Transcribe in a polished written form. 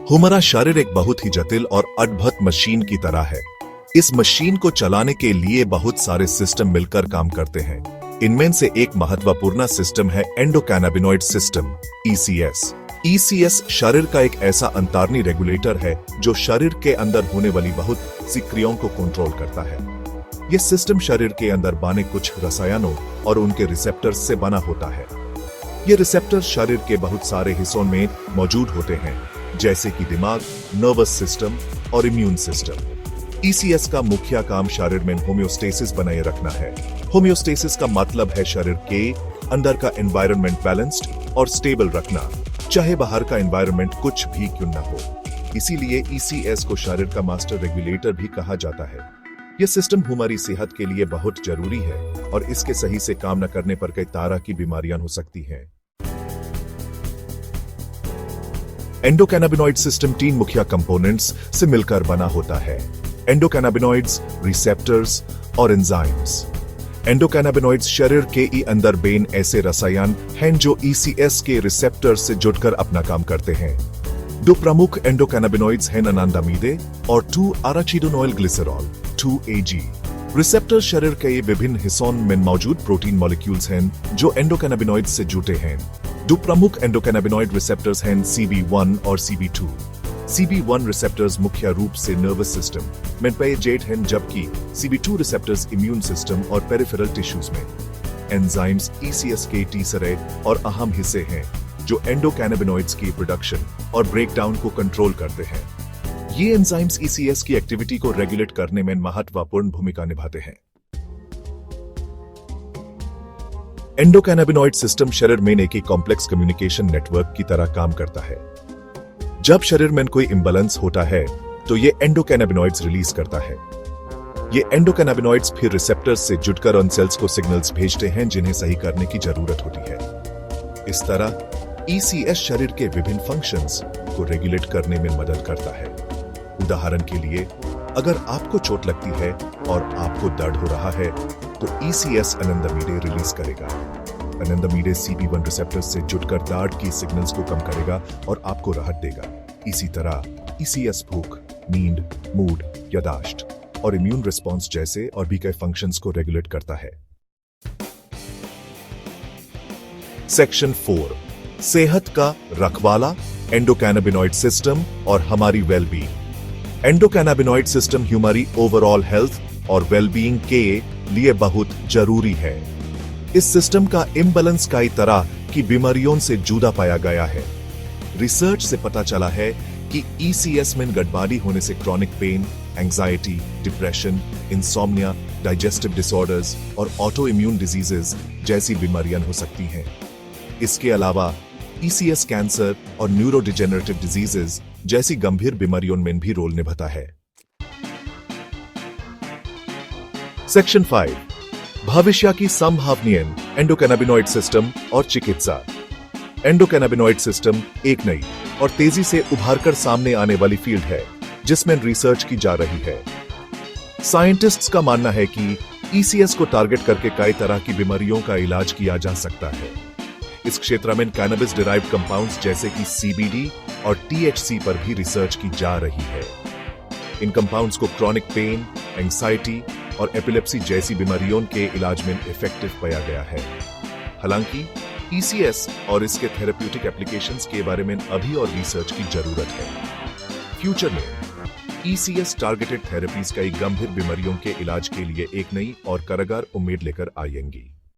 हमारा शरीर एक बहुत ही जटिल और अद्भुत मशीन की तरह है। इस मशीन को चलाने के लिए बहुत सारे सिस्टम मिलकर काम करते हैं। इनमें से एक महत्वपूर्ण सिस्टम है एंडोकैनाबिनॉइड सिस्टम (ECS). ECS शरीर का एक ऐसा अंतर्निहित रेगुलेटर है जो शरीर के अंदर होने वाली बहुत सी क्रियाओं को कंट्रोल करता है। यह सिस्टम शरीर के अंदर बने कुछ रसायनों और उनके रिसेप्टर्स से बना होता है। ये रिसेप्टर शरीर के बहुत सारे हिस्सों में मौजूद होते हैं, जैसे कि दिमाग, नर्वस सिस्टम और इम्यून सिस्टम। ECS का मुख्य काम शरीर में होम्योस्टेसिस बनाए रखना है। होम्योस्टेसिस का मतलब है शरीर के अंदर का एनवायरनमेंट बैलेंस्ड और स्टेबल रखना, चाहे बाहर का एनवायरनमेंट कुछ भी क्यों न हो। इसीलिए ECS को शरीर का मास्टर रेगुलेटर भी कहा जाता है। यह सिस्टम हमारी सेहत के लिए बहुत जरूरी है और इसके सही से काम न करने पर कई तरह की बीमारियां हो सकती हैं। एंडोकैनाबिनॉइड सिस्टम 3 मुख्य कंपोनेंट्स से मिलकर बना होता है: एंडोकैनाबिनॉइड्स, रिसेप्टर्स और एंजाइम्स। एंडोकैनाबिनॉइड्स शरीर के अंदर बेन ऐसे रसायन हैं जो ECS के रिसेप्टर से जुड़कर अपना काम करते हैं। 2 प्रमुख एंडोकैनाबिनॉइड्स हैं अनांडामिडे और 2-अराचिडोनोइल ग्लिसरॉल 2-AG। रिसेप्टर शरीर के विभिन्न हिस्सों में मौजूद प्रोटीन मॉलिक्यूल्स हैं जो एंडोकैनाबिनॉइड्स से जुड़े हैं। 2 प्रमुख एंडोकैनाबिनॉइड रिसेप्टर्स हैं CB1 और CB2। CB1 रिसेप्टर्स मुख्य रूप से नर्वस सिस्टम में पाए हैं, जबकि CB2 रिसेप्टर्स इम्यून सिस्टम और पेरिफेरल टिश्यूज में। एंजाइम्स ECS के तीसरे और अहम हिस्से हैं जो एंडोकैनाबिनॉइड्स की प्रोडक्शन और ब्रेकडाउन को कंट्रोल करते हैं। ये एंजाइम्स ECS की एक्टिविटी को रेगुलेट करने में महत्वपूर्ण भूमिका निभाते हैं। एंडोकैनाबिनॉइड सिस्टम शरीर में एक कॉम्प्लेक्स कम्युनिकेशन नेटवर्क की तरह काम करता है। जब शरीर में कोई इम्बैलेंस होता है तो ये एंडोकैनाबिनॉइड्स रिलीज करता है। ये एंडोकैनाबिनॉइड्स फिर रिसेप्टर्स से जुड़कर उन सेल्स को सिग्नल्स भेजते हैं जिन्हें सही करने की जरूरत होती है। इस तरह ECS शरीर के विभिन्न फंक्शंस को रेगुलेट करने में मदद करता है। उदाहरण के लिए, अगर आपको चोट लगती है और आपको दर्द हो रहा है तो ECS अनांडामिडे रिलीज करेगा। अनांडामिडे CB1 रिसेप्टर से जुड़कर दर्द की सिग्नल्स को कम करेगा और आपको राहत देगा। इसी तरह ECS भूख, नींद, मूड, याददाश्त और इम्यून रिस्पॉन्स जैसे और भी कई फंक्शंस को रेगुलेट करता है। सेक्शन 4: सेहत का रखवाला, एंडोकैनाबिनॉइड सिस्टम और हमारी वेलबींग। एंडोकैनाबिनॉइड सिस्टम हमारी ओवरऑल हेल्थ और वेलबींग के लिए बहुत जरूरी है। इस सिस्टम का इम्बैलेंस कई तरह की बीमारियों से जुदा पाया गया है। रिसर्च से पता चला है कि ECS में गड़बड़ी होने से chronic pain, anxiety, depression, insomnia, digestive disorders और ऑटो इम्यून डिजीजेस जैसी बीमारियां हो सकती हैं। इसके अलावा ECS कैंसर और न्यूरोडिजेनरेटिव डिजीजेस जैसी गंभीर बीमारियों में भी रोल निभाता है। सेक्शन 5: भविष्य की संभावनीय एंडोकैनाबिनॉइड सिस्टम और चिकित्सा। एंडोकैनाबिनॉइड सिस्टम एक नई और तेजी से उभरकर सामने आने वाली फील्ड है जिसमें रिसर्च की जा रही है। साइंटिस्ट्स का मानना है कि ECS को टारगेट करके कई तरह की बीमारियों का इलाज किया जा सकता है। इस क्षेत्र में कैनबिस डिराइव्ड कंपाउंड्स जैसे कि CBD और THC पर भी रिसर्च की जा रही है। इन कंपाउंड्स को क्रॉनिक पेन, एंजाइटी और एपिलेप्सी जैसी बीमारियों के इलाज में इफेक्टिव पाया गया है। हालांकि ECS और इसके थेरेप्यूटिक एप्लीकेशंस के बारे में अभी और रिसर्च की जरूरत है। फ्यूचर में ECS टारगेटेड थेरेपीज कई गंभीर बीमारियों के इलाज के लिए एक नई और कारगर उम्मीद लेकर आएंगी।